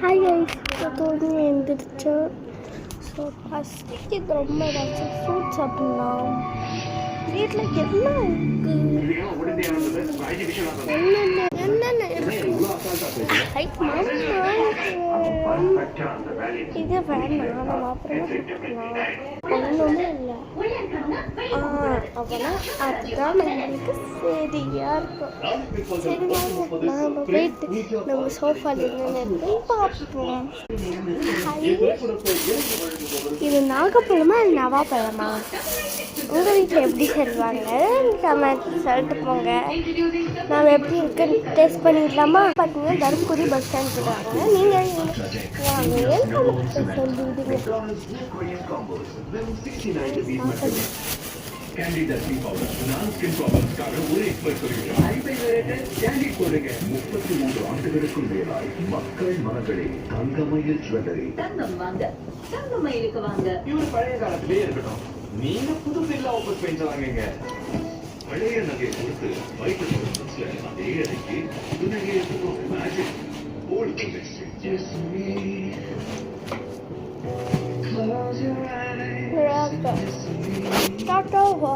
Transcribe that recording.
Hi guys, தூங்கி எழுந்திரிச்சு. So பசிக்குது ரொம்ப. ஏதாச்சும் ஃப்ரூட்ஸ் சாப்பிட்லாம். வீட்டில் என்ன என்னென்ன இது வேணாம், நம்ம அப்புறமா சாப்பிடலாம். ஒன்றுமே இல்லை. அப்போனா அதுதான் நம்மளுக்கு சரியாக இருக்கும். சரி வாங்க, நாம் போயிட்டு நம்ம சோஃபாவில் நின்று பார்ப்போம். இது நாகப்பழமா இது நவாப்பழமா? உங்கள் வீட்டில் எப்படி சொல்லுவாங்க? கமெண்ட் சொல்லிட்டு போங்க. நாம் எப்படி இருக்குன்னு டேஸ்ட் பண்ணிடலாமா? பார்த்தீங்கன்னா தர்மபுரி பஸ் ஸ்டாண்ட் சொல்லுவாங்க. நீங்கள் Candida Tea Powder, non-skin problems-க்காக ஒரு எக்ஸ்பர்ட் சொல்கிறார். கேண்டிட் போடுங்க. 33 ஆண்டுகளுக்கும் மேலாய் மக்கள் மனங்களில் தங்கமயில் ஜுவல்லரி. தங்கம் வாங்க, தங்கமயிலுக்கு வாங்க. இவர் பழைய காலத்திலே இருக்கட்டும். நீங்க புது பில்லா ஓபன் செஞ்சாங்க. பழைய நகை கொடுத்து வைத்து கொடுத்து அந்த ஏழைக்கு புது நகையை magic old collection. Just me. Close your eyes. Start over.